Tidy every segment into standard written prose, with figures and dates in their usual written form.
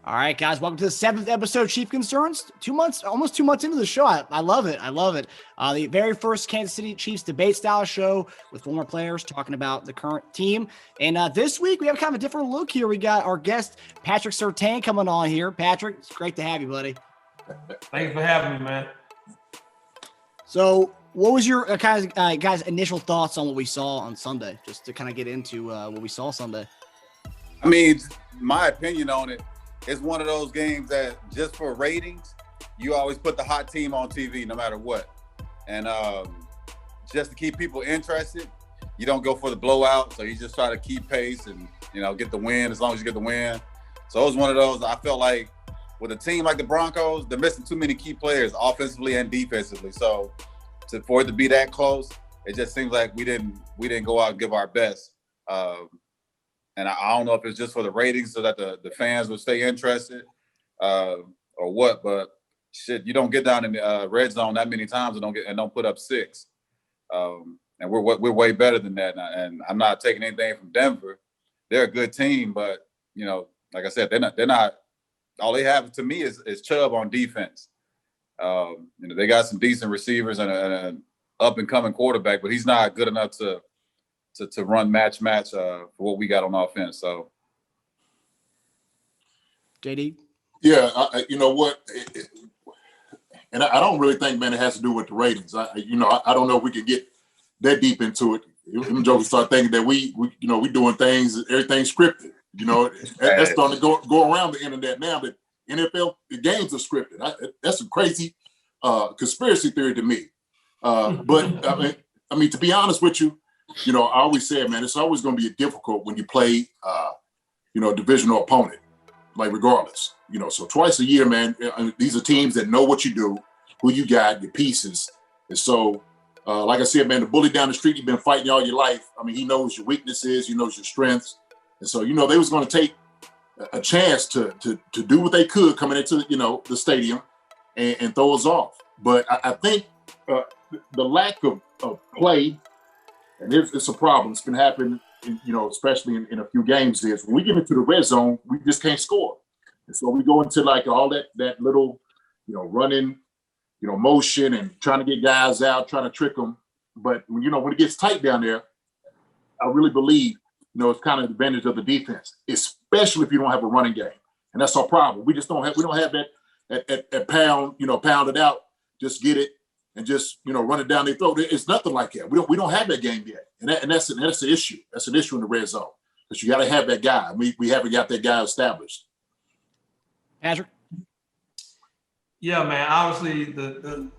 All right, guys, welcome to the 7th episode of Chief Concerns. Almost 2 months into the show. I love it. The very first Kansas City Chiefs debate style show with former players talking about the current team. And this week we have kind of a different look here. We got our guest, Patrick Surtain, coming on here. Patrick, it's great to have you, buddy. Thanks for having me, man. So what was your guys' initial thoughts on what we saw on Sunday, just to kind of get into what we saw Sunday? I mean, my opinion on it, it's one of those games that just for ratings, you always put the hot team on TV no matter what. And just to keep people interested, you don't go for the blowout. So you just try to keep pace and, get the win as long as you get the win. So it was one of those, I felt like with a team like the Broncos, they're missing too many key players offensively and defensively. So for it to be that close, it just seems like we didn't go out and give our best. And I don't know if it's just for the ratings so that the fans will stay interested or what, but shit, you don't get down in the red zone that many times and don't put up 6. And we're way better than that. And I'm not taking anything from Denver. They're a good team, but like I said, they're not. All they have to me is Chubb on defense. They got some decent receivers and an up and coming quarterback, but he's not good enough to run match for what we got on offense. So, JD? Yeah, you know what? And I don't really think, man, it has to do with the ratings. I don't know if we could get that deep into it. Them jokers start thinking that we doing things, everything's scripted. That's starting to go around the internet now that NFL the games are scripted. That's a crazy conspiracy theory to me. But I mean, to be honest with you, I always say, man, it's always going to be difficult when you play, a divisional opponent, like regardless, so twice a year, man, these are teams that know what you do, who you got, your pieces. And so, like I said, man, the bully down the street, you've been fighting all your life. I mean, he knows your weaknesses, he knows your strengths. And so, they was going to take a chance to do what they could coming into, the stadium and throw us off. But I think the lack of play, and it's a problem. It's been happening, especially in a few games. Is when we get into the red zone, we just can't score, and so we go into like all that little, running, motion and trying to get guys out, trying to trick them. But when it gets tight down there, I really believe, it's kind of the advantage of the defense, especially if you don't have a running game, and that's our problem. We don't have that pound it out, just get it. And just run it down their throat. It's nothing like that. We don't have that game yet, and that's an issue. That's an issue in the red zone because you got to have that guy. We haven't got that guy established. Patrick. Yeah, man. Obviously, the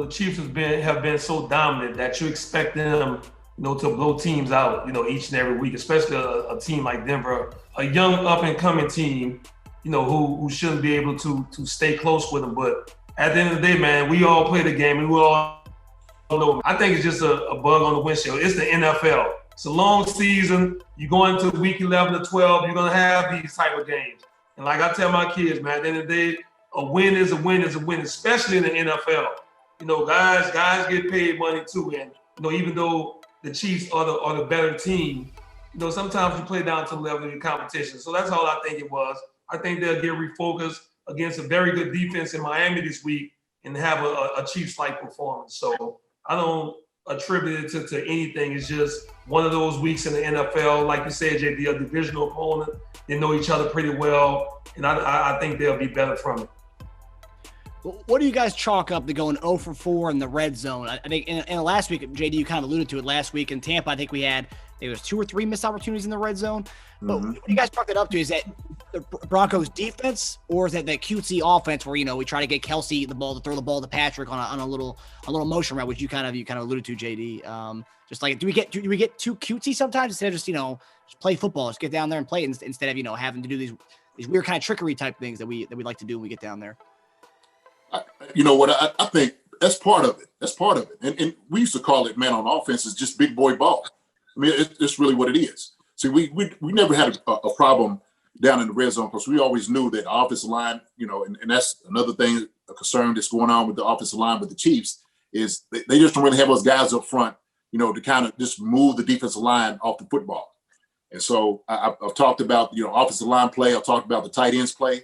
Chiefs have been so dominant that you expect them to blow teams out each and every week, especially a team like Denver, a young up and coming team, who shouldn't be able to stay close with them, but. At the end of the day, man, we all play the game and we all know. I think it's just a bug on the windshield. It's the NFL. It's a long season. You go into week 11 to 12, you're going to have these type of games. And like I tell my kids, man, at the end of the day, a win is a win is a win, especially in the NFL. Guys get paid money too. And, even though the Chiefs are the better team, sometimes you play down to the level of your competition. So that's all I think it was. I think they'll get refocused against a very good defense in Miami this week and have a Chiefs-like performance. So I don't attribute it to anything. It's just one of those weeks in the NFL, like you said, JD, a divisional opponent. They know each other pretty well, and I think they'll be better from it. What do you guys chalk up to going 0 for 4 in the red zone? I think in the last week, JD, you kind of alluded to it last week in Tampa. I think there was 2 or 3 missed opportunities in the red zone. But what you guys chalk that up to, is that the Broncos defense, or is that cutesy offense where we try to get Kelsey the ball to throw the ball to Patrick on a little motion route, which you kind of alluded to, JD. Just like do we get too cutesy sometimes instead of just play football, just get down there and play it instead of having to do these weird kind of trickery type things that we like to do when we get down there. I think that's part of it. And we used to call it, man, on offense is just big boy ball. I mean, it's really what it is. See, we never had a problem down in the red zone because we always knew that the offensive line, and that's another thing, a concern that's going on with the offensive line with the Chiefs is they just don't really have those guys up front, to kind of just move the defensive line off the football. And so I've talked about, offensive line play. I've talked about the tight ends play.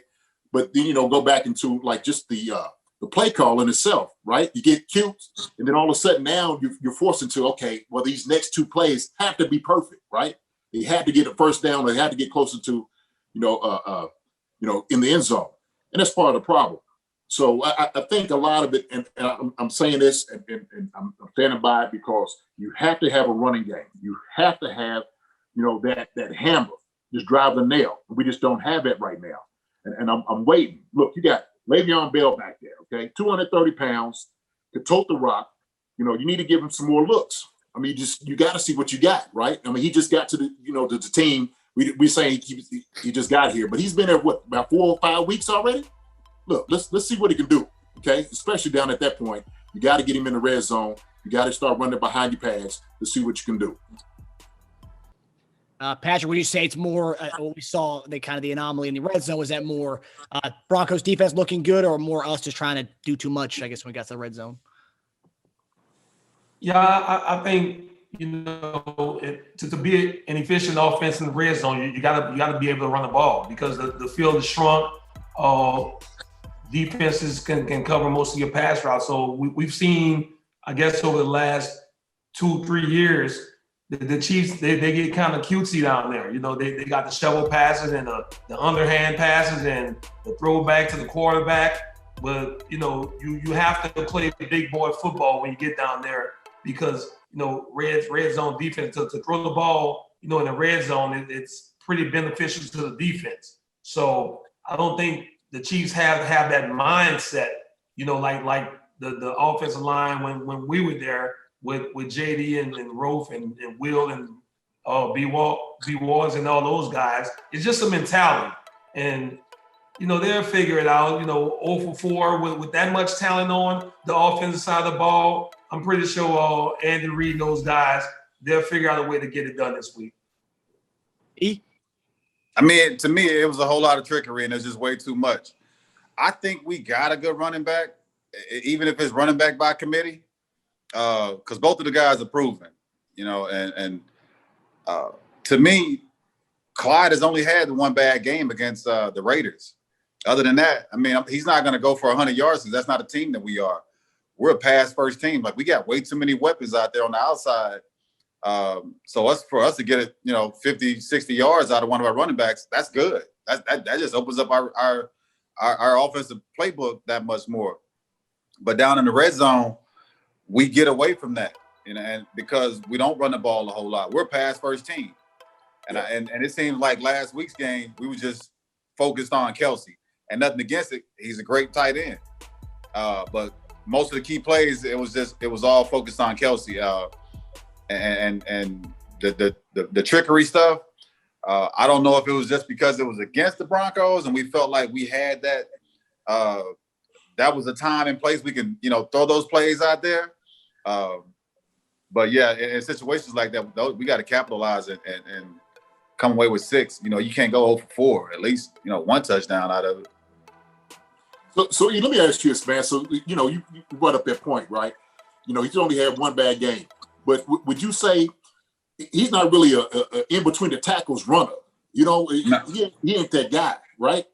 But then, go back into like just the play call in itself, right? You get cute, and then all of a sudden now you're forced into, okay, well, these next two plays have to be perfect, right? They had to get a first down. They had to get closer to, in the end zone. And that's part of the problem. So I think a lot of it, and I'm saying this, and I'm standing by it, because you have to have a running game. You have to have, that hammer, just drive the nail. We just don't have that right now. And I'm waiting. Look, you got Le'Veon Bell back there, okay? 230 pounds, could tote the rock. You need to give him some more looks. I mean, you got to see what you got, right? I mean, he just got to the team. We saying he just got here, but he's been there, about 4 or 5 weeks already? Look, let's see what he can do, okay? Especially down at that point. You got to get him in the red zone. You got to start running behind your pads to see what you can do. Patrick, would you say it's more what we saw, the anomaly in the red zone? Was that more Broncos defense looking good, or more us just trying to do too much, I guess, when we got to the red zone? Yeah, I think, to be an efficient offense in the red zone, you gotta be able to run the ball, because the field is shrunk. Defenses can cover most of your pass routes. So we've seen, I guess, over the last 2-3 years, the Chiefs, they get kind of cutesy down there. They got the shovel passes and the underhand passes and the throwback to the quarterback. But, you have to play big boy football when you get down there, because, red zone defense, to throw the ball, in the red zone, it's pretty beneficial to the defense. So I don't think the Chiefs have that mindset, like the offensive line when we were there with JD and Rofe and Will and B Walls and all those guys. It's just a mentality. And, they'll figure it out, 0 for 4 with that much talent on the offensive side of the ball. I'm pretty sure Andy Reid and those guys, they'll figure out a way to get it done this week. I mean, to me, it was a whole lot of trickery, and it's just way too much. I think we got a good running back, even if it's running back by committee, because both of the guys are proven, and to me, Clyde has only had the one bad game against the Raiders. Other than that, I mean, he's not going to go for 100 yards, because that's not a team that we are. We're a pass-first team. Like, we got way too many weapons out there on the outside. So for us to get it, 50, 60 yards out of one of our running backs, that's good. That just opens up our offensive playbook that much more. But down in the red zone, we get away from that, and because we don't run the ball a whole lot. We're a pass-first team. And it seems like last week's game, we were just focused on Kelsey. And nothing against it. He's a great tight end. But most of the key plays, it was all focused on Kelsey. And the trickery stuff, I don't know if it was just because it was against the Broncos and we felt like we had that that was a time and place we can, throw those plays out there. But yeah, in situations like that, we got to capitalize it and come away with 6. You can't go 0 for 4. At least, 1 touchdown out of it. So let me ask you this, man. So, you brought up that point, right? He's only had 1 bad game. But would you say he's not really a in between the tackles runner? No. He ain't that guy, right?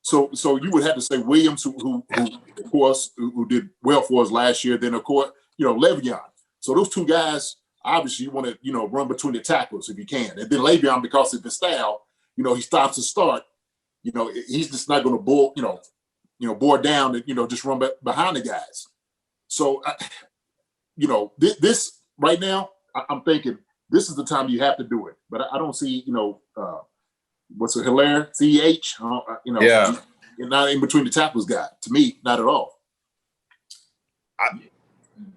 So you would have to say Williams, who of course, who did well for us last year. Then of course, Le'Veon. So those 2 guys, obviously, you want to run between the tackles if you can. And then Le'Veon, because of his style, he stops to start. He's just not going to bore down and just run behind the guys. So this. Right now, I'm thinking this is the time you have to do it. But I don't see, what's it, Hilaire, CEH, yeah. Not in between the tackles guy. To me, not at all.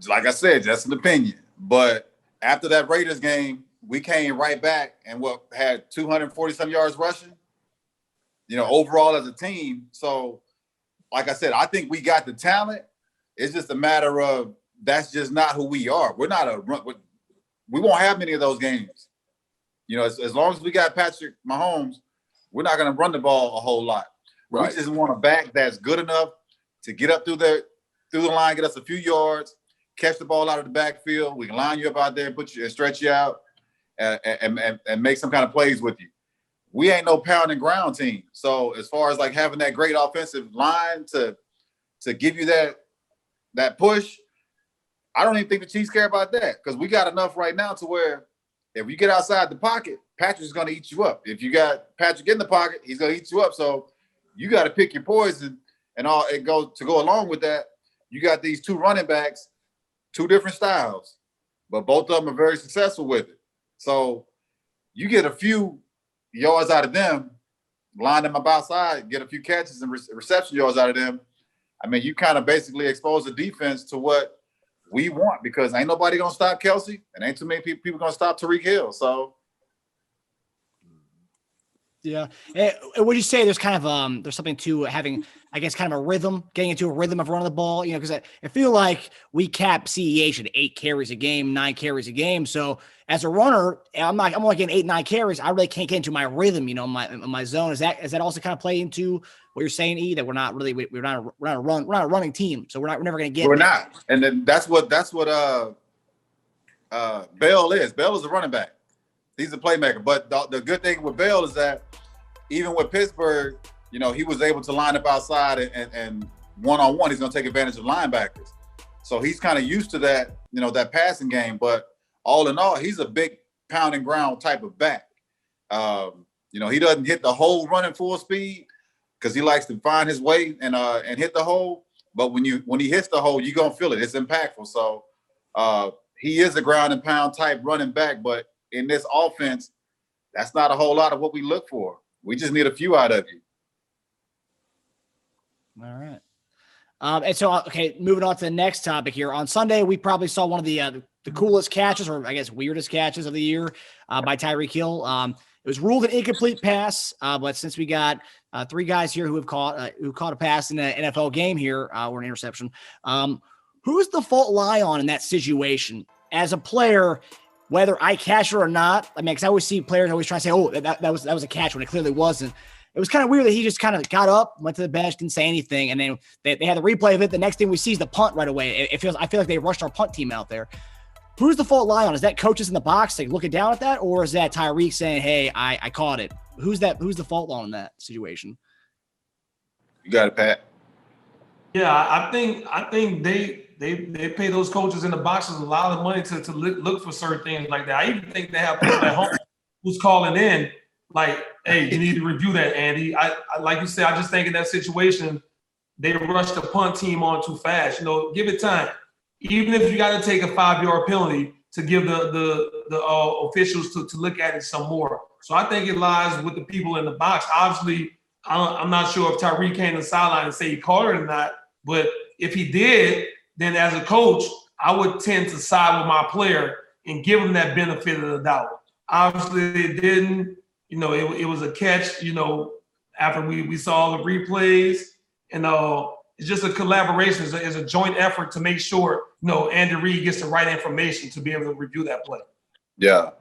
Like I said, that's an opinion. But after that Raiders game, we came right back and had 240-some yards rushing, overall as a team. So, like I said, I think we got the talent. It's just a matter of that's just not who we are. We're not we won't have many of those games. As long as we got Patrick Mahomes, we're not going to run the ball a whole lot. Right. We just want a back that's good enough to get up through the line, get us a few yards, catch the ball out of the backfield. We can line you up out there and stretch you out. and make some kind of plays with you. We ain't no pound and ground team. So as far as like having that great offensive line to give you that push, I don't even think the Chiefs care about that because we got enough right now to where if you get outside the pocket, Patrick's going to eat you up. If you got Patrick in the pocket, he's going to eat you up. So you got to pick your poison and all it goes to go along with that. You got these two running backs, two different styles, but both of them are very successful with it. So you get a few yards out of them, line them up outside, get a few catches and reception yards out of them. I mean, you kind of basically expose the defense to what we want because ain't nobody gonna stop Kelsey, and ain't too many people gonna stop Tyreek Hill. So, yeah. Would you say there's kind of there's something to having, I guess, kind of a rhythm, getting into a rhythm of running the ball? You know, because I feel like we cap CEH at 8 carries a game, 9 carries a game. So as a runner, I'm only getting 8, 9 carries. I really can't get into my rhythm, you know, my zone. Is that also kind of play into what you're saying, E? That we're not a running team, so we're never going to get. We're not, and then that's what Bell is. Bell is a running back. He's a playmaker. But the good thing with Bell is that even with Pittsburgh, you know, he was able to line up outside and one-on-one, he's going to take advantage of linebackers. So he's kind of used to that, you know, that passing game. But all in all, he's a big pound and ground type of back. You know, he doesn't hit the hole running full speed because he likes to find his way and hit the hole. But when he hits the hole, you're going to feel it. It's impactful. So he is a ground and pound type running back. But in this offense, that's not a whole lot of what we look for. We just need a few out of you. All right. And so, okay, moving on to the next topic here. On Sunday, we probably saw one of the coolest catches, or I guess weirdest catches of the year by Tyreek Hill. It was ruled an incomplete pass, but since we got 3 guys here who caught a pass in an NFL game here, or an interception, who's the fault lie on in that situation? As a player, whether I catch it or not, I mean, because I always see players always trying to say, "Oh, that was a catch," when it clearly wasn't. It was kind of weird that he just kind of got up, went to the bench, didn't say anything, and then they had the replay of it. The next thing we see is the punt right away. I feel like they rushed our punt team out there. Who's the fault lie on? Is that coaches in the box like looking down at that, or is that Tyreek saying, "Hey, I caught it"? Who's the fault on in that situation? You got it, Pat. Yeah, I think they pay those coaches in the boxes a lot of money to look for certain things like that. I even think they have people at home who's calling in like, "Hey, you need to review that, Andy." I like you said, I just think in that situation, they rushed the punt team on too fast. You know, give it time. Even if you got to take a 5-yard penalty to give the officials to look at it some more. So I think it lies with the people in the box. Obviously, I'm not sure if Tyreek came to the sideline and say he caught it or not, but if he did, then as a coach, I would tend to side with my player and give him that benefit of the doubt. Obviously, it didn't. You know, it was a catch, you know, after we saw the replays. And it's just a collaboration. It's a joint effort to make sure, you know, Andy Reid gets the right information to be able to review that play. Yeah.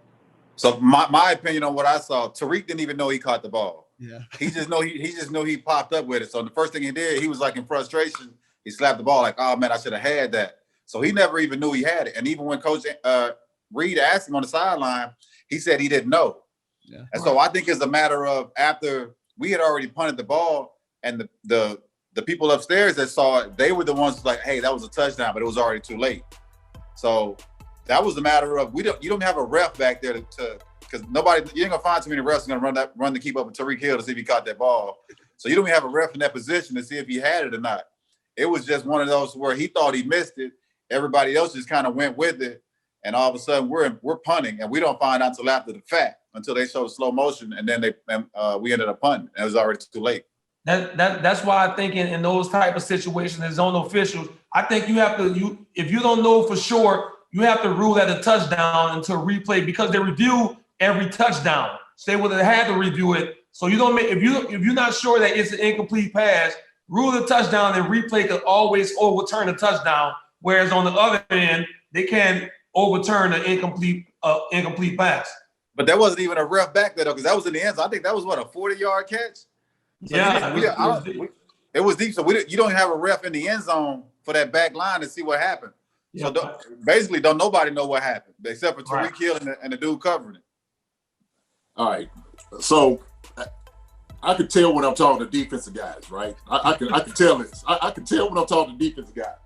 So my opinion on what I saw, Tyreek didn't even know he caught the ball. Yeah. He just know he popped up with it. So the first thing he did, he was like in frustration. He slapped the ball like, "Oh man, I should have had that." So he never even knew he had it. And even when Coach Reid asked him on the sideline, he said he didn't know. Yeah. And so I think it's a matter of after we had already punted the ball and the people upstairs that saw it, they were the ones like, "Hey, that was a touchdown," but it was already too late. So that was the matter of you don't have a ref back there to because you ain't gonna find too many refs gonna run to keep up with Tyreek Hill to see if he caught that ball. So you don't even have a ref in that position to see if he had it or not. It was just one of those where he thought he missed it. Everybody else just kind of went with it. And all of a sudden we're punting and we don't find out until after the fact, until they show the slow motion. And then we ended up punting. And it was already too late. That's why I think in those type of situations as zone officials, I think you have to, if you don't know for sure, you have to rule that a touchdown until replay because they review every touchdown. So they would have had to review it. So you don't make, if you're not sure that it's an incomplete pass, rule the touchdown and replay could always overturn a touchdown. Whereas on the other end, they can't overturn an incomplete pass. But there wasn't even a ref back there though, because that was in the end zone. I think that was a 40-yard catch. So it was deep. So you don't have a ref in the end zone for that back line to see what happened. Yeah. So basically, don't nobody know what happened except for Tyreek Hill and the dude covering it. All right. So I could tell when I'm talking to defensive guys, right? I can tell this. I can tell when I'm talking to defensive guys.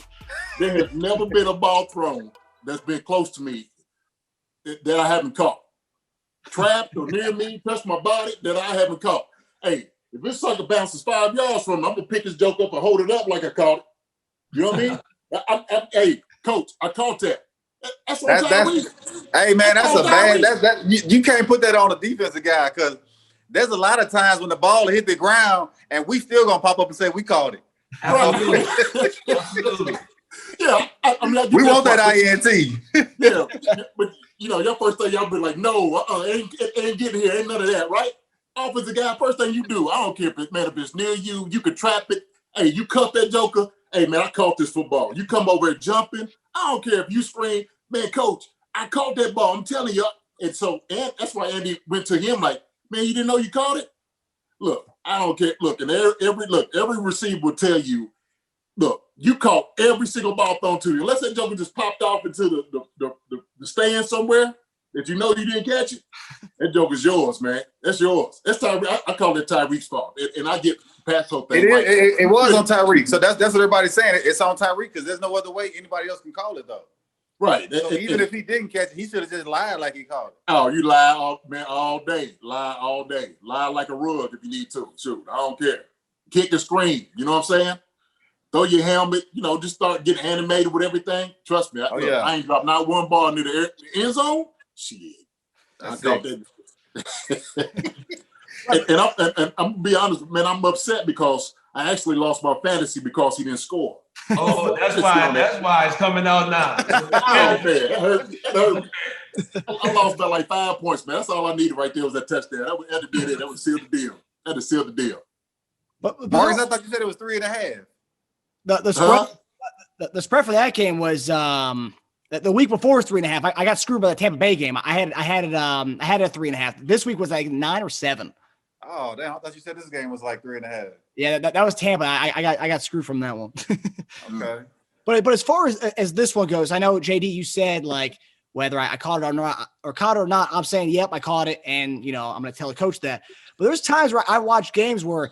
There has never been a ball thrown that's been close to me that I haven't caught. Trapped or near me, touched my body that I haven't caught. Hey, if this sucker bounces 5 yards from me, I'm gonna pick this joke up and hold it up like I caught it. You know what I mean? Hey, coach, I caught that. That's what hey man, that's a bad. You can't put that on a defensive guy because there's a lot of times when the ball hit the ground and we still gonna pop up and say we caught it. Absolutely. Yeah, I mean, we want that INT. Yeah, but your first thing y'all be like, no, ain't getting here, ain't none of that, right? Offensive guy, first thing you do, I don't care if it's near you, you can trap it. Hey, you cuff that joker. Hey man, I caught this football. You come over here jumping. I don't care if you scream, man, coach, I caught that ball. I'm telling you. And that's why Andy went to him like, man, you didn't know you caught it? Look, I don't care. Look, and every receiver will tell you, look, you caught every single ball thrown to you. Unless that joker just popped off into the stand somewhere that you know you didn't catch it, that joker's yours, man. That's yours. That's Tyreek. I call it Tyreek's fault. And I get past whole thing. It was on Tyreek. So that's what everybody's saying. It's on Tyreek because there's no other way anybody else can call it, though. Right. So even if he didn't catch it, he should have just lied like he called it. Oh, you lie all day. Lie all day. Lie like a rug if you need to. Shoot, I don't care. Kick the screen. You know what I'm saying? Throw your helmet. Just start getting animated with everything. Trust me. I ain't dropped not one ball near the end zone. Shit. I caught that. and I'm gonna be honest, man, I'm upset because I actually lost my fantasy because he didn't score. Oh, that's why it's coming out now. Oh, man, that hurt. I lost by like 5 points, man. That's all I needed right there was that touchdown. That would have to be it. That would seal the deal. That would seal the deal. But Marcus, I thought you said it was 3.5. The spread for that game was the week before was 3.5. I got screwed by the Tampa Bay game. I had it at 3.5. This week was like 9 or 7. Oh damn! I thought you said this game was like 3.5. Yeah, that was Tampa. I got screwed from that one. Okay. But as far as this one goes, I know JD, you said like whether I caught it or not, I'm saying yep, I caught it, and I'm gonna tell the coach that. But there's times where I watch games where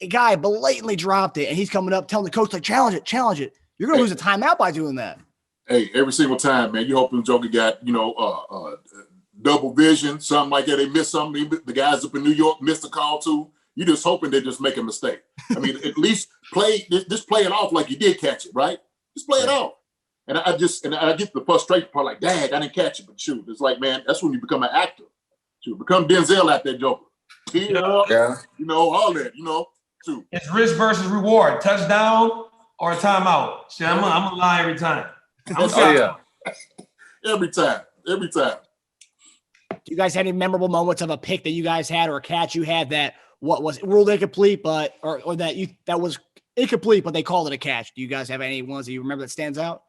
a guy blatantly dropped it, and he's coming up telling the coach like challenge it. You're gonna lose a timeout by doing that. Hey, every single time, man. You hope the joker got double vision, something like that. They missed something. The guys up in New York missed a call too. You're just hoping they just make a mistake. I mean, at least play it off like you did catch it, right? Just play it off. And I get the frustration part, like, dang, I didn't catch it. But shoot, it's like, man, that's when you become an actor. Shoot, become Denzel at that joker. Yeah. All that, shoot. It's risk versus reward. Touchdown or a timeout. See, I'm gonna lie every time. Every time. Do you guys have any memorable moments of a pick that you guys had or a catch you had that was ruled incomplete, or that was incomplete, but they called it a catch? Do you guys have any ones that you remember that stands out?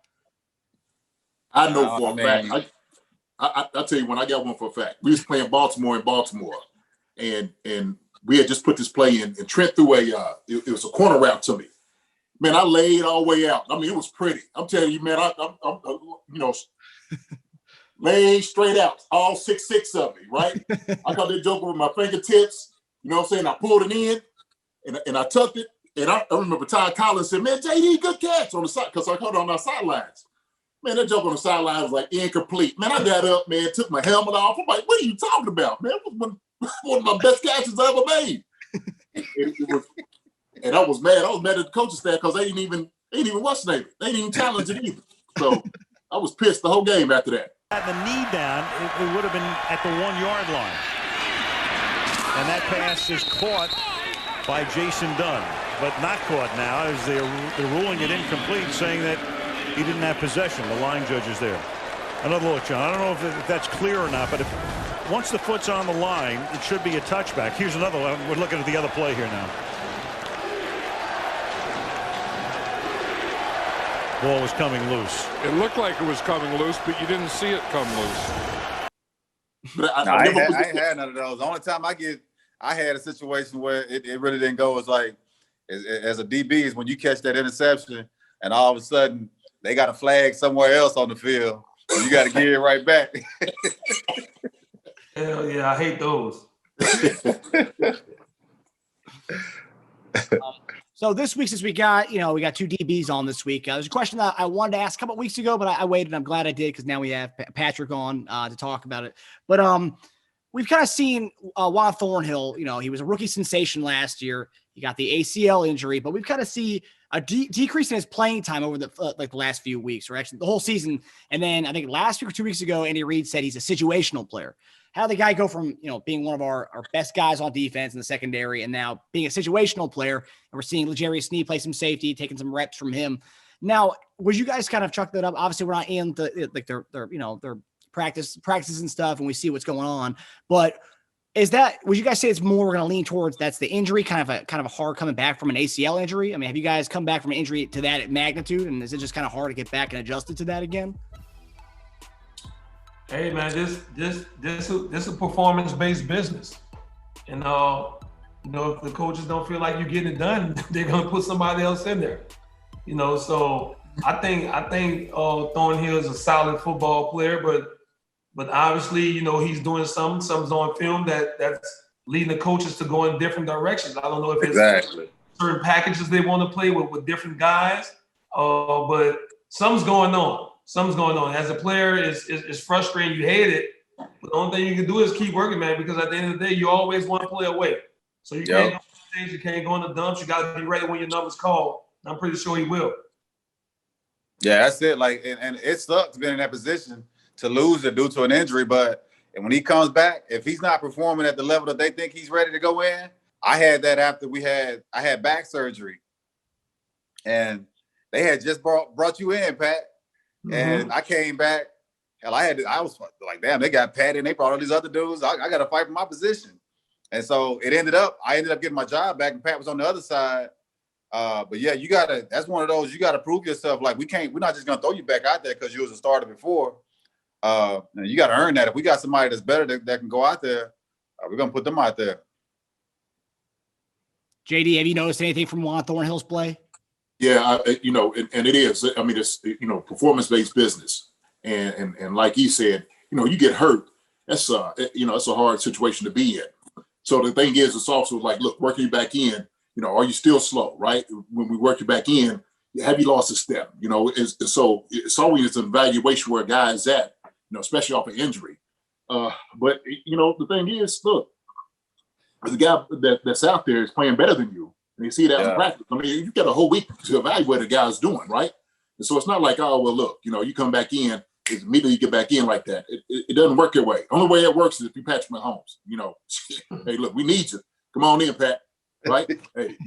I know for a fact. I'll tell you when I got one for a fact. We was playing Baltimore in Baltimore, and we had just put this play in, and Trent threw it was a corner route to me. Man, I laid all the way out. I mean, it was pretty. I'm telling you, man, I'm laid straight out, all 6'6" of me, right? I got that joker with my fingertips. You know what I'm saying? I pulled it in, and I tucked it. And I remember Ty Collins said, man, JD, good catch on the side, because I caught it on our sidelines. Man, that joke on the sideline was like incomplete. Man, I got up, man, took my helmet off. I'm like, what are you talking about, man? It was one of my best catches I ever made. And I was mad. I was mad at the coaching staff because they didn't even what's the name? They didn't even challenge it either. So I was pissed the whole game after that. Had the knee down, it would have been at the 1-yard line. And that pass is caught by Jason Dunn, but not caught now as they're ruling it incomplete, saying that he didn't have possession. The line judge is there. Another look, John. I don't know if that's clear or not, but once the foot's on the line, it should be a touchback. Here's another one. We're looking at the other play here now. Ball was coming loose. It looked like it was coming loose, but you didn't see it come loose. I ain't had none of those. The only time I had a situation where it really didn't go was like, as a DB, is when you catch that interception and all of a sudden they got a flag somewhere else on the field. And you got to get it right back. Hell yeah, I hate those. So this week, since we got two DBs on this week, there's a question that I wanted to ask a couple of weeks ago, but I waited. I'm glad I did because now we have Patrick on to talk about it. But we've kind of seen Juan Thornhill. He was a rookie sensation last year. He got the ACL injury, but we've kind of see a decrease in his playing time over the last few weeks, or actually the whole season. And then I think last week or 2 weeks ago, Andy Reid said he's a situational player. How did the guy go from, being one of our best guys on defense in the secondary and now being a situational player? And we're seeing L'Jarius Sneed play some safety, taking some reps from him. Now, would you guys kind of chuck that up? Obviously, we're not in their practices and stuff, and we see what's going on. But would you guys say it's more we're going to lean towards that's the injury, kind of a hard coming back from an ACL injury? I mean, have you guys come back from an injury to that magnitude, and is it just kind of hard to get back and adjusted to that again? Hey man, this is a performance-based business, and if the coaches don't feel like you're getting it done, they're gonna put somebody else in there. So I think Thornhill is a solid football player, but obviously he's doing something's on film that's leading the coaches to go in different directions. I don't know if it's certain packages they want to play with different guys, but something's going on. As a player, it's frustrating. You hate it. But the only thing you can do is keep working, man, because at the end of the day, you always want to play away. So you can't go on stage, you can't go in the dumps. You got to be ready when your number's called. I'm pretty sure he will. Yeah, that's it. And it sucks being in that position to lose it due to an injury. But when he comes back, if he's not performing at the level that they think he's ready to go in, I had that after I had back surgery. And they had just brought you in, Pat. And I came back. Hell, I was like, damn, they got Patty and they brought all these other dudes. I got to fight for my position. And so I ended up getting my job back, and Pat was on the other side. But yeah, that's one of those, you got to prove yourself. Like, we're not just going to throw you back out there because you was a starter before. You got to earn that. If we got somebody that's better that can go out there, we're going to put them out there. JD, have you noticed anything from Juan Thornhill's play? Yeah, and it is. I mean, it's performance-based business, and like he said, you get hurt. That's it's a hard situation to be in. So the thing is, it's also like, look, working you back in. Are you still slow? Right? When we work you back in, have you lost a step? So it's always an evaluation where a guy is at. Especially off an injury. But the thing is, look, the guy that's out there is playing better than you. And you see that in practice. I mean, you got a whole week to evaluate what a guy's doing, right? And so it's not like, oh, well, look, you come back in, it's immediately you get back in like that. It doesn't work your way. Only way it works is if you Patrick Mahomes. Hey, look, we need you. Come on in, Pat. Right? Hey,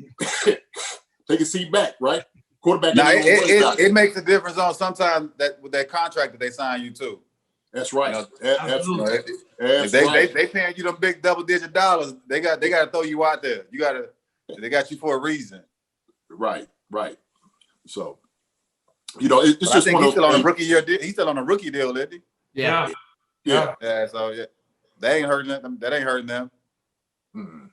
take a seat back, right? Quarterback. Now, it makes a difference on sometimes that with that contract that they sign you to. That's right. Absolutely. If they paying you them big double-digit dollars, they got to throw you out there. They got you for a reason. Right. So, it's just. I think he's still on a rookie year. He's still on a rookie deal, isn't he? Yeah. So that ain't hurting them. That ain't hurting them. Mm-hmm.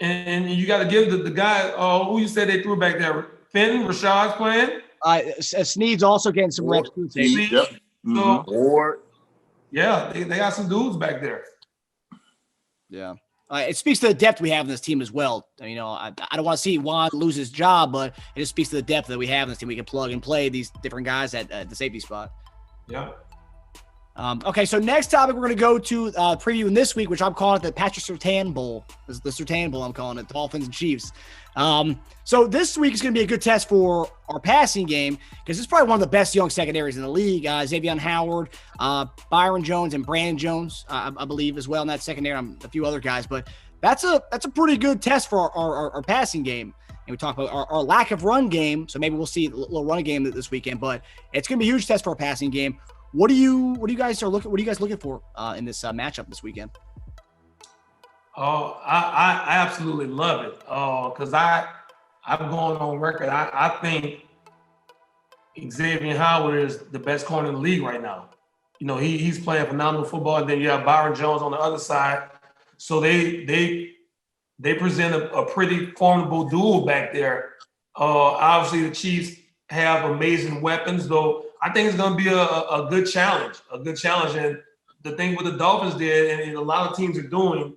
And you got to give the guy. Who you said they threw back there? Finn Rashad's playing. Sneed's also getting some reps too. Yep. So, Ward. Yeah, they got some dudes back there. Yeah. It speaks to the depth we have in this team as well. I don't want to see Juan lose his job, but it just speaks to the depth that we have in this team. We can plug and play these different guys at the safety spot. Yeah. Okay, so next topic we're going to go to previewing this week, which I'm calling it the Patrick Surtain Bowl. This is the Surtain Bowl I'm calling it, Dolphins and Chiefs. So this week is going to be a good test for our passing game because it's probably one of the best young secondaries in the league. Xavier Howard, Byron Jones, and Brandon Jones, I believe, as well in that secondary. A few other guys, but that's a pretty good test for our passing game. And we talk about our lack of run game, so maybe we'll see a little run game this weekend. But it's going to be a huge test for our passing game. What are you guys looking for in this matchup this weekend? I absolutely love it. Because I'm going on record. I think Xavier Howard is the best corner in the league right now. He's playing phenomenal football, and then you have Byron Jones on the other side. So they present a pretty formidable duel back there. Obviously, the Chiefs have amazing weapons, though. I think it's going to be a good challenge. And the thing what the Dolphins did, and a lot of teams are doing,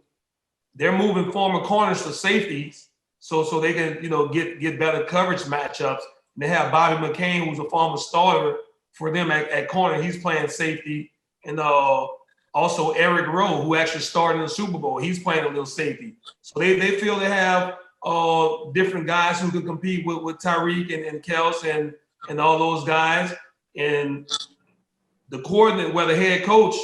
they're moving former corners to safeties so they can, get better coverage matchups. And they have Bobby McCain, who's a former starter for them at corner. He's playing safety. And also Eric Rowe, who actually started in the Super Bowl. He's playing a little safety. So they feel they have different guys who can compete with Tyreek and Kels and all those guys. And the coordinator, the head coach,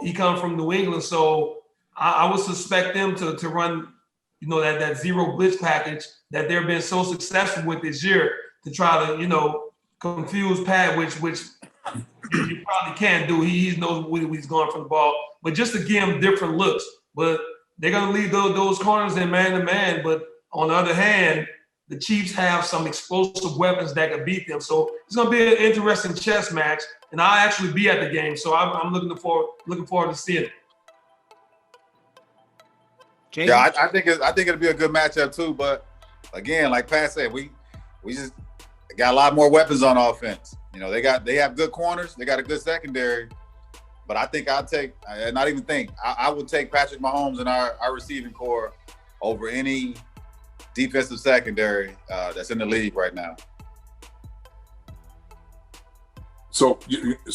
he comes from New England. So I would suspect them to run, that zero blitz package that they've been so successful with this year to try to, confuse Pat, which he probably can't do. He knows where he's going from the ball, but just to give him different looks. But they're going to leave those corners in man-to-man. But on the other hand, the Chiefs have some explosive weapons that could beat them. So it's going to be an interesting chess match, and I'll actually be at the game. So I'm looking forward to seeing it. Jason? Yeah, I think it'll be a good matchup too. But again, like Pat said, we just got a lot more weapons on offense. They have good corners, they got a good secondary. But I think I would take Patrick Mahomes and our receiving core over any defensive secondary that's in the league right now. So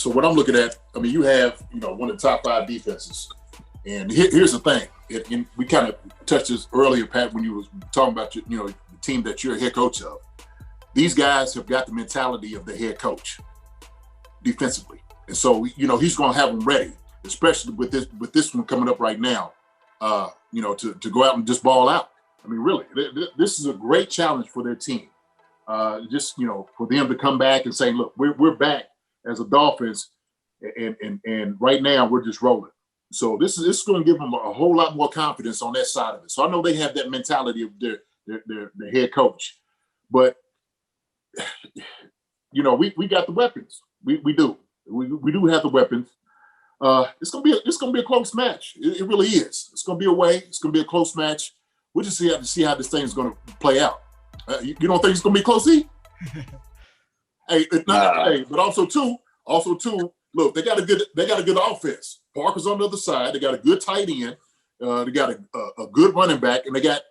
what I'm looking at, you have one of the top 5 defenses, and here's the thing. And we kind of touched this earlier, Pat, when you was talking about the team that you're a head coach of. These guys have got the mentality of the head coach defensively, and so he's going to have them ready, especially with this one coming up right now. To go out and just ball out. Really, this is a great challenge for their team. For them to come back and say, look, we're back as a Dolphins, and right now we're just rolling. So this is going to give them a whole lot more confidence on that side of it. So I know they have that mentality of their head coach, but we got the weapons. We do. We do have the weapons. It's gonna be a close match. It really is. It's gonna be away. It's gonna be a close match. We'll just see how this thing is gonna play out. You don't think it's gonna be close, E? But also too. Look, they got a good offense. Parker's on the other side. They got a good tight end. They got a good running back, and they got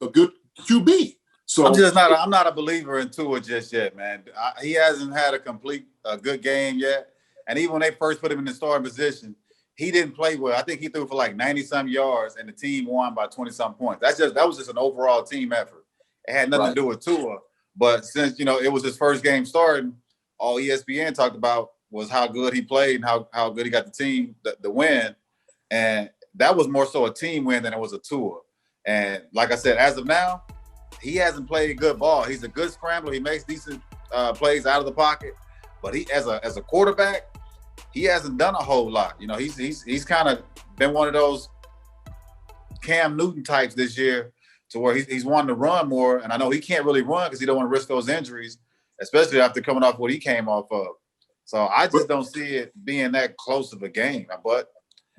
a good QB. So I'm not a believer in Tua just yet, man. He hasn't had a good game yet. And even when they first put him in the starting position, he didn't play well. I think he threw for like 90-some yards, and the team won by 20-some points. That was just an overall team effort. It had nothing to do with Tua. But since it was his first game starting, all ESPN talked about was how good he played and how good he got the team the win. And that was more so a team win than it was a Tua. And like I said, as of now, he hasn't played good ball. He's a good scrambler. He makes decent plays out of the pocket. But he, as a quarterback, he hasn't done a whole lot. He's kind of been one of those Cam Newton types this year, to where he's wanting to run more. And I know he can't really run because he don't want to risk those injuries, especially after coming off what he came off of. So I just don't see it being that close of a game. But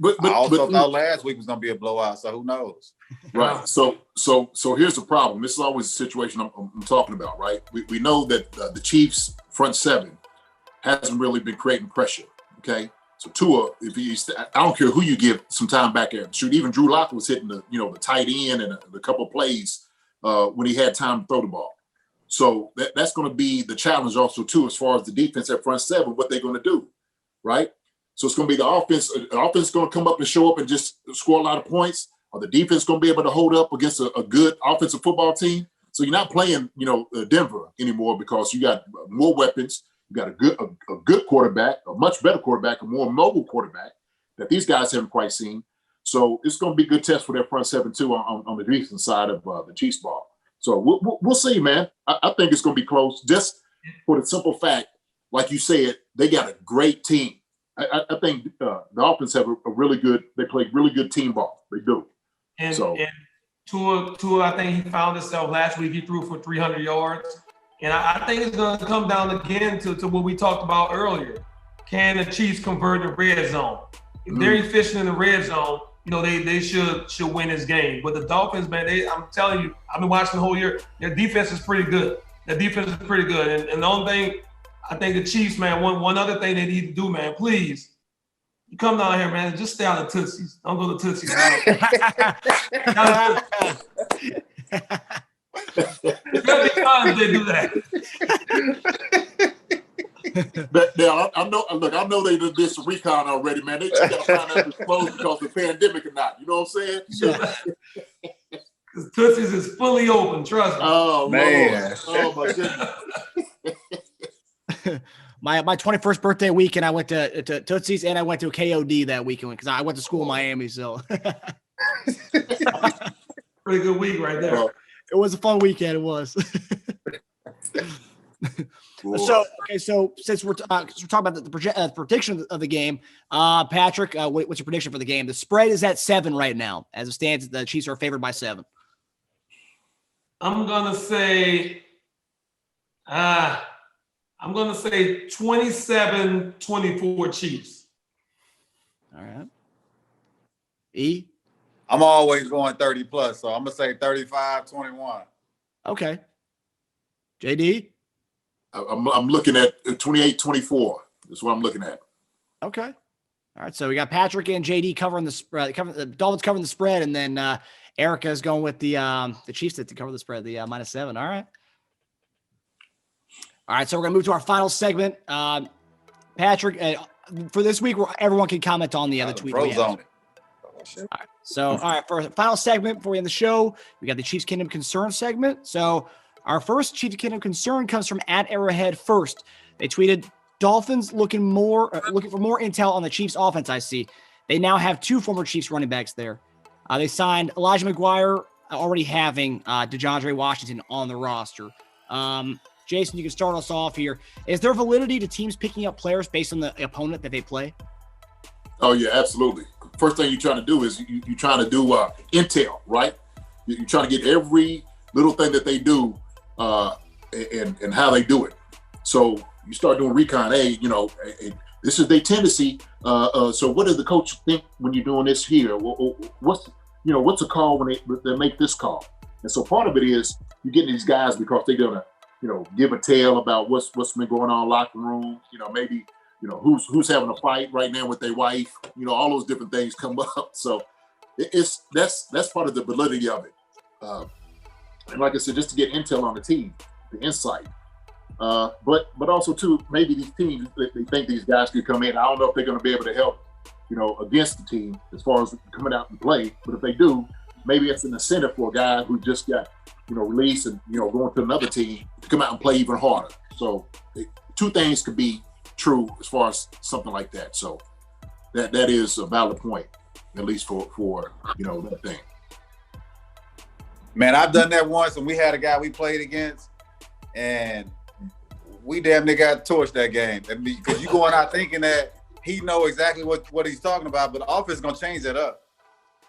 I also thought last week was going to be a blowout. So who knows? Right. So here's the problem. This is always the situation I'm talking about, right? We know that the Chiefs front seven hasn't really been creating pressure. Okay. So Tua, I don't care who you give some time back there. Shoot, even Drew Lock was hitting the tight end and a couple of plays when he had time to throw the ball. So that's going to be the challenge also too, as far as the defense at front seven, what they're going to do, right? So it's going to be the offense. The offense is going to come up and show up and just score a lot of points. Or the defense going to be able to hold up against a good offensive football team. So you're not playing, Denver anymore because you got more weapons. You got a good quarterback, a much better quarterback, a more mobile quarterback that these guys haven't quite seen. So it's going to be a good test for their front seven too on the defense side of the Chiefs ball. So we'll see, man. I think it's going to be close, just for the simple fact, like you said, they got a great team. I think the Dolphins have a really good. They play really good team ball. They do. And Tua, I think he found himself last week. He threw for 300 yards. And I think it's going to come down again to what we talked about earlier. Can the Chiefs convert in the red zone? If they're efficient in the red zone, they should win this game. But the Dolphins, man, I'm telling you, I've been watching the whole year. Their defense is pretty good. And the only thing, I think the Chiefs, man, one other thing they need to do, man, please, You come down here, man. Just stay out of Tootsie's. Don't go to Tootsie's. There'll be times they do that. I know they did some recon already, man. They just got to find out if it's closed because of the pandemic or not. You know what I'm saying? Because Tootsie's is fully open, trust me. Oh, man. Lord. Oh, my goodness. My 21st birthday weekend, I went to Tootsie's and I went to a KOD that weekend because I went to school in Miami. So pretty good week right there. It was a fun weekend. It was. So since we're talking about the prediction of the game, Patrick, what's your prediction for the game? The spread is at 7 right now. As it stands, the Chiefs are favored by 7. I'm gonna say 27-24 Chiefs. All right. E? I'm always going 30 plus, so I'm gonna say 35-21. Okay. JD? I'm looking at 28-24. That's what I'm looking at. Okay. All right. So we got Patrick and JD covering the spread. The Dolphins covering the spread, and then Erica is going with the Chiefs to cover the spread, the -7. All right. All right. So we're gonna move to our final segment. Patrick, for this week, everyone can comment on the tweet. All right. So, all right, for the final segment before we end the show, we got the Chiefs Kingdom Concern segment. So, our first Chiefs Kingdom Concern comes from @Arrowhead First. They tweeted, Dolphins looking for more intel on the Chiefs offense, I see. They now have 2 former Chiefs running backs there. They signed Elijah McGuire, already having DeAndre Washington on the roster. Jason, you can start us off here. Is there validity to teams picking up players based on the opponent that they play? Oh, yeah, absolutely. First thing you're trying to do is you're trying to do intel, right? You're trying to get every little thing that they do and how they do it. So you start doing recon. Hey, this is their tendency. So what does the coach think when you're doing this here? What's a call when they make this call? And so part of it is you're getting these guys because they're gonna give a tale about what's been going on in locker rooms. Maybe who's having a fight right now with their wife. All those different things come up. So that's part of the validity of it. And like I said, just to get intel on the team, the insight. But also too, maybe these teams, they think these guys could come in. I don't know if they're going to be able to help, against the team as far as coming out and play. But if they do, maybe it's an incentive for a guy who just got, released and, going to another team to come out and play even harder. So 2 things could be true as far as something like that. So that is a valid point, at least for that thing. Man, I've done that once, and we had a guy we played against, and we damn near got torched that game. Because you going out thinking that he know exactly what he's talking about, but the offense is going to change that up.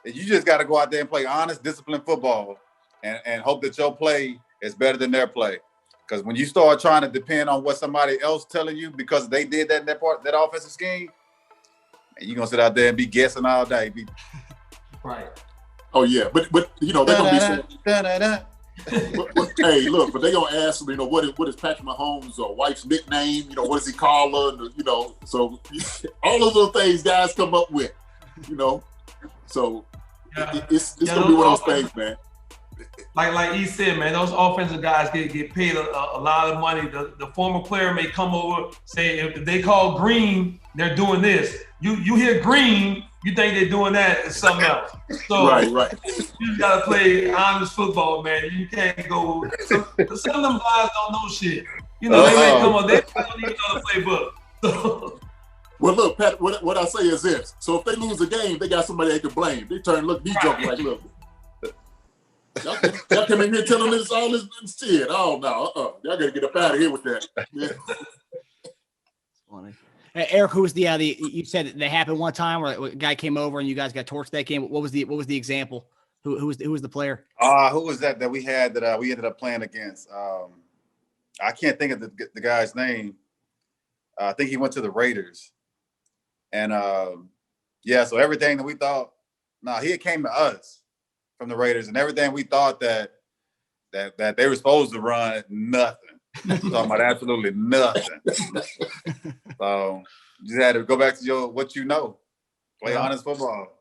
And you just got to go out there and play honest, disciplined football and hope that your play is better than their play. Because when you start trying to depend on what somebody else telling you because they did that in that offensive scheme, and you're going to sit out there and be guessing all day. Right. Oh, yeah. But they're going to be saying, hey, look, but they're going to ask them, what is Patrick Mahomes' wife's nickname? What does he call her? So all of those things guys come up with, So it's going to be one of those things, man. Like he said, man, those offensive guys get paid a lot of money. The former player may come over, say if they call green, they're doing this. You hear green, you think they're doing that, it's something else. So right. You gotta play honest football, man. You can't go. Some of them guys don't know shit. They may come up, they don't even know the playbook. So. Well, look, Pat, what I say is this. So if they lose a game, they got somebody they can blame. They turn look, these jokes like, look. Y'all come in here telling us all this shit. Oh, no, y'all got to get up out of here with that. Yeah. Funny. Hey, Eric, who was you said that happened one time where a guy came over and you guys got torched that game. What was the example? Who was the player? Who was that we had that we ended up playing against? I can't think of the guy's name. I think he went to the Raiders. And so everything that we thought, he came to us from the Raiders, and everything we thought that they were supposed to run, nothing. Talking about absolutely nothing. So you just had to go back to what you know. Play honest football.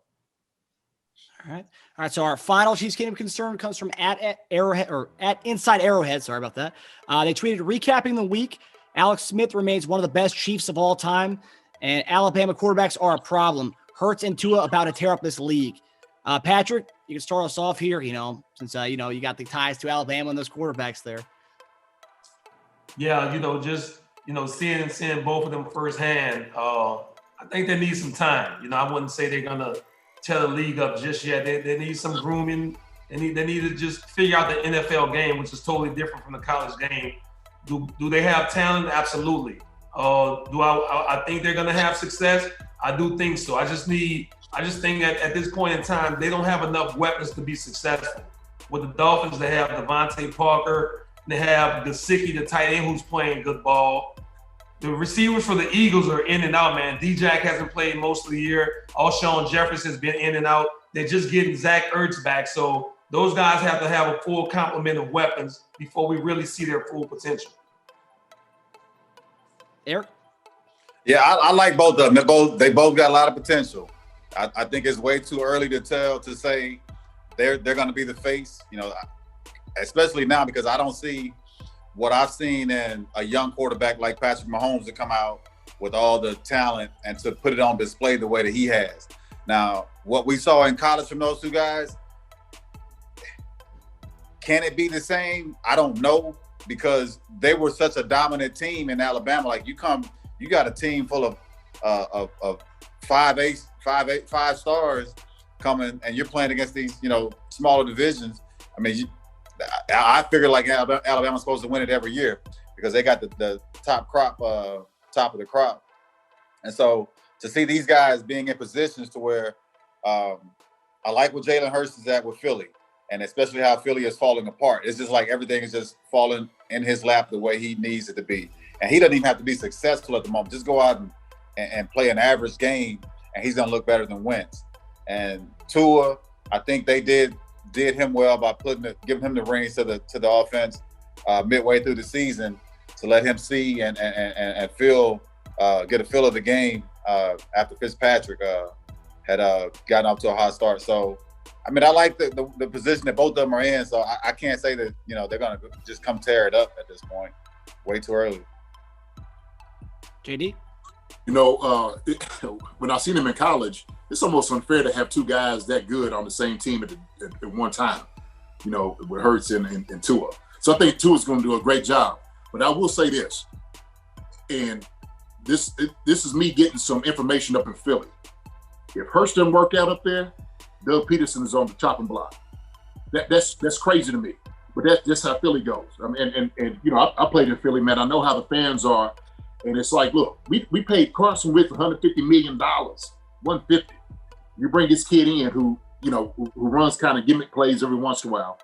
All right. So our final Chiefs game of concern comes from at Arrowhead or at Inside Arrowhead. Sorry about that. They tweeted recapping the week. Alex Smith remains one of the best Chiefs of all time, and Alabama quarterbacks are a problem. Hurts and Tua about to tear up this league. Patrick, you can start us off here. Since you got the ties to Alabama and those quarterbacks there. Yeah, just seeing both of them firsthand. I think they need some time. I wouldn't say they're gonna tear the league up just yet. They need some grooming. They need to just figure out the NFL game, which is totally different from the college game. Do they have talent? Absolutely. Do I think they're gonna have success? I do think so. I just think that at this point in time, they don't have enough weapons to be successful. With the Dolphins, they have Devontae Parker. They have Gesicki, the tight end, who's playing good ball. The receivers for the Eagles are in and out, man. D-Jack hasn't played most of the year. Alshon Jefferson's been in and out. They're just getting Zach Ertz back. So those guys have to have a full complement of weapons before we really see their full potential. Eric? Yeah, I like both of them. They both got a lot of potential. I think it's way too early to say they're going to be the face, especially now because I don't see what I've seen in a young quarterback like Patrick Mahomes to come out with all the talent and to put it on display the way that he has. Now, what we saw in college from those two guys, can it be the same? I don't know, because they were such a dominant team in Alabama. Like you got a team full of five stars coming, and you're playing against these, smaller divisions. I mean, I figure like Alabama's supposed to win it every year because they got the top of the crop. And so to see these guys being in positions to where I like what Jalen Hurts is at with Philly, and especially how Philly is falling apart. It's just like everything is just falling in his lap the way he needs it to be. And he doesn't even have to be successful at the moment. Just go out and play an average game, and he's going to look better than Wentz. And Tua, I think they did him well by giving him the reins to the offense midway through the season to let him see and feel, get a feel of the game after Fitzpatrick had gotten off to a hot start. So, I mean, I like the position that both of them are in. So I can't say that they're going to just come tear it up at this point. Way too early. JD? When I seen him in college, it's almost unfair to have two guys that good on the same team at one time, with Hurts and Tua. So I think Tua's going to do a great job. But I will say this, and this is me getting some information up in Philly. If Hurts doesn't work out up there, Doug Peterson is on the chopping block. That's crazy to me. But that's how Philly goes. I mean, and I played in Philly, man. I know how the fans are. And it's like, look, we paid Carson Wentz $150 million, $150. You bring this kid in who runs kind of gimmick plays every once in a while.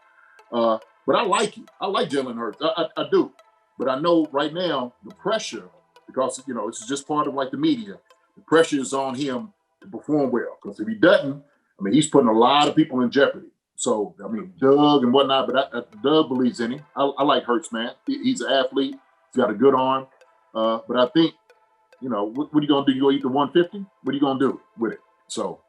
But I like him. I like Jalen Hurts. I do. But I know right now the pressure, because, it's just part of like the media, the pressure is on him to perform well. Because if he doesn't, I mean, he's putting a lot of people in jeopardy. So, I mean, Doug and whatnot, but Doug believes in him. I like Hurts, man. He's an athlete. He's got a good arm. But I think, what are you going to do? You going to eat the 150? What are you going to do with it? So,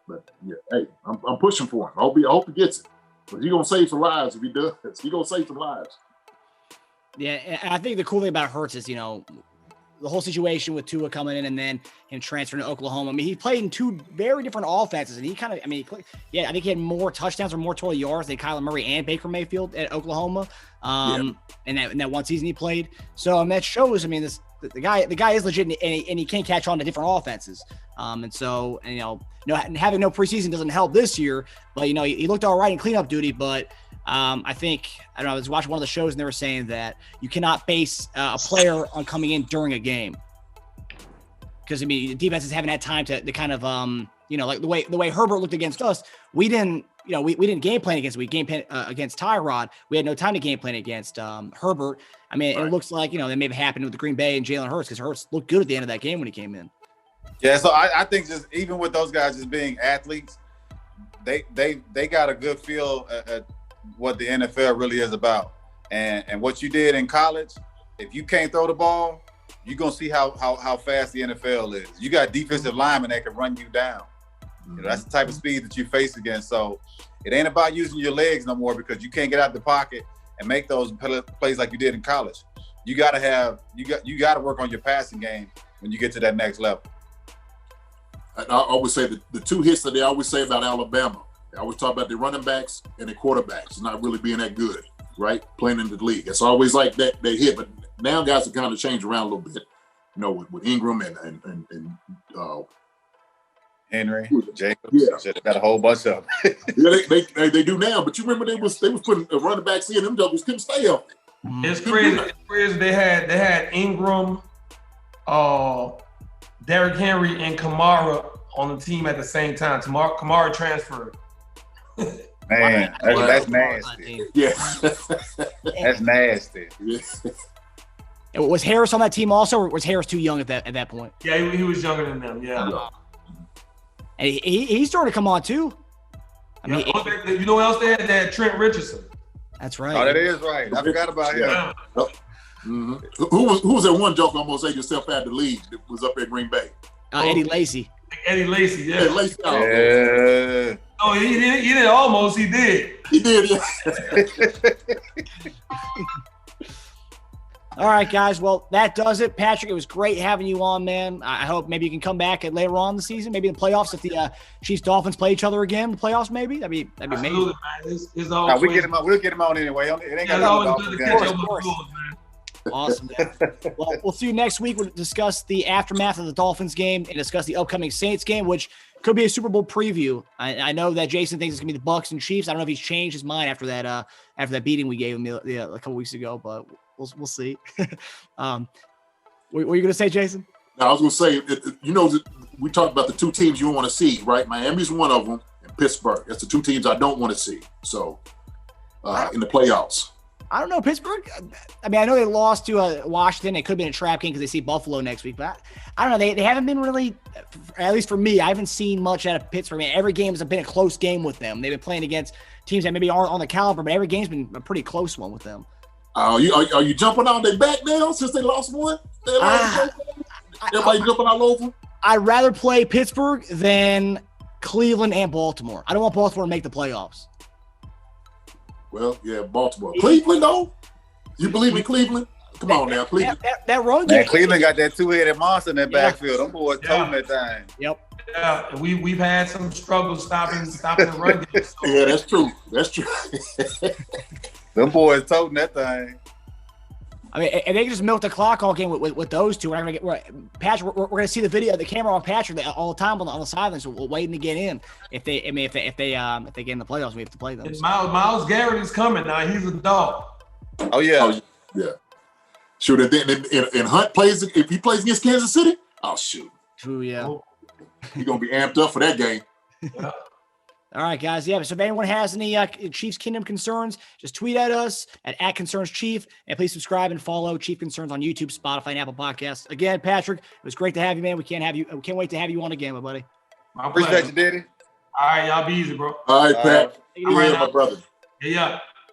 but yeah, hey, I'm pushing for him. I hope he gets it. But he's going to save some lives if he does. He's going to save some lives. Yeah, and I think the cool thing about Hurts is, the whole situation with Tua coming in and then him transferring to Oklahoma. I mean, he played in two very different offenses, and he kind of, I think he had more touchdowns or more total yards than Kyler Murray and Baker Mayfield at Oklahoma. In that one season he played. So that shows, I mean, the guy is legit, and he can catch on to different offenses. Having no preseason doesn't help this year, but he looked all right in cleanup duty. But I think, I was watching one of the shows and they were saying that you cannot base a player on coming in during a game, because the defenses haven't had time to kind of like the way Herbert looked against us. We didn't game plan against. We game plan against Tyrod. We had no time to game plan against Herbert. I mean, right. It looks like that may have happened with the Green Bay and Jalen Hurts, because Hurts looked good at the end of that game when he came in. Yeah, so I think just even with those guys just being athletes, they got a good feel at what the NFL really is about. And what you did in college, if you can't throw the ball, you're gonna see how fast the NFL is. You got defensive linemen that can run you down. You know, that's the type of speed that you face against. So it ain't about using your legs no more because you can't get out the pocket and make those plays like you did in college. You gotta work on your passing game when you get to that next level. I always say the two hits that they always say about Alabama. They always talk about the running backs and the quarterbacks not really being that good, right? Playing in the league. It's always like that they hit, but now guys have kind of changed around a little bit, you know, with Ingram and Henry, Jacobs. Yeah. They got a whole bunch of them. Yeah, they do now. But you remember they was putting running backs in, them jokers couldn't stay up. It's crazy. It's crazy. They had Ingram, Derrick Henry, and Kamara on the team at the same time. Kamara transferred. Man, that's nasty. Yeah. That's nasty. Yeah. Was Harris on that team also, or was Harris too young at that point? Yeah, he was younger than them. Yeah. And he's starting to come on too. I mean, you know what else they had? They had Trent Richardson. That's right. Oh, that is right. I forgot about him. Yeah. Mm-hmm. Who was that one joke almost ate yourself out of the league that was up at Green Bay? Eddie Lacy. Eddie Lacy, yeah. Yeah, Lacy. Oh, Yeah. Oh, he did almost. He did. he did, yeah. All right, guys. Well, that does it. Patrick, it was great having you on, man. I hope maybe you can come back later on in the season, maybe in the playoffs if the Chiefs Dolphins play each other again in the playoffs. Maybe that'd be amazing. Man. It's always, We'll get him on anyway. It ain't it's always good to catch up with course. Jules, man. Awesome, man. Well, we'll see you next week. We'll discuss the aftermath of the Dolphins game and discuss the upcoming Saints game, which could be a Super Bowl preview. I know that Jason thinks it's gonna be the Bucs and Chiefs. I don't know if he's changed his mind after that beating we gave him a couple weeks ago, but we'll see. What were you gonna say, Jason? Now, I was going to say, we talked about the two teams you want to see, right? Miami's one of them, and Pittsburgh. That's the two teams I don't want to see. So, in the playoffs. I don't know. Pittsburgh, I mean, I know they lost to Washington. It could have been a trap game because they see Buffalo next week. But I don't know. They haven't been really, at least for me, I haven't seen much out of Pittsburgh. I mean, every game has been a close game with them. They've been playing against teams that maybe aren't on the caliber, but every game's been a pretty close one with them. Are you jumping on their back now since they lost one? Everybody jumping all over? I'd rather play Pittsburgh than Cleveland and Baltimore. I don't want Baltimore to make the playoffs. Well, yeah, Baltimore. Cleveland, though? You believe in Cleveland? Come on now, Cleveland. That run Man, game. Cleveland got that two-headed monster in that backfield. Them boys toting that thing. Yep. Yeah, we've had some struggles stopping the run game. So. Yeah, that's true. That's true. Them boys toting that thing. I mean, and they can just milk the clock all game with those two. We're gonna get Patrick. We're gonna see the video, the camera on Patrick all the time on the sideline. So we're waiting to get in. If they get in the playoffs, we have to play them. Miles Garrett is coming now. He's a dog. Oh yeah, yeah. Shoot, and Hunt plays if he plays against Kansas City. Oh shoot. True. Yeah. He's gonna be amped up for that game. Yeah. All right, guys. Yeah. So if anyone has any Chiefs Kingdom concerns, just tweet at us at @ConcernsChief, and please subscribe and follow Chief Concerns on YouTube, Spotify, and Apple Podcasts. Again, Patrick, it was great to have you, man. We can't wait to have you on again, my buddy. Appreciate you, Diddy. All right, y'all be easy, bro. All right, Pat. All right, my brother. Yeah.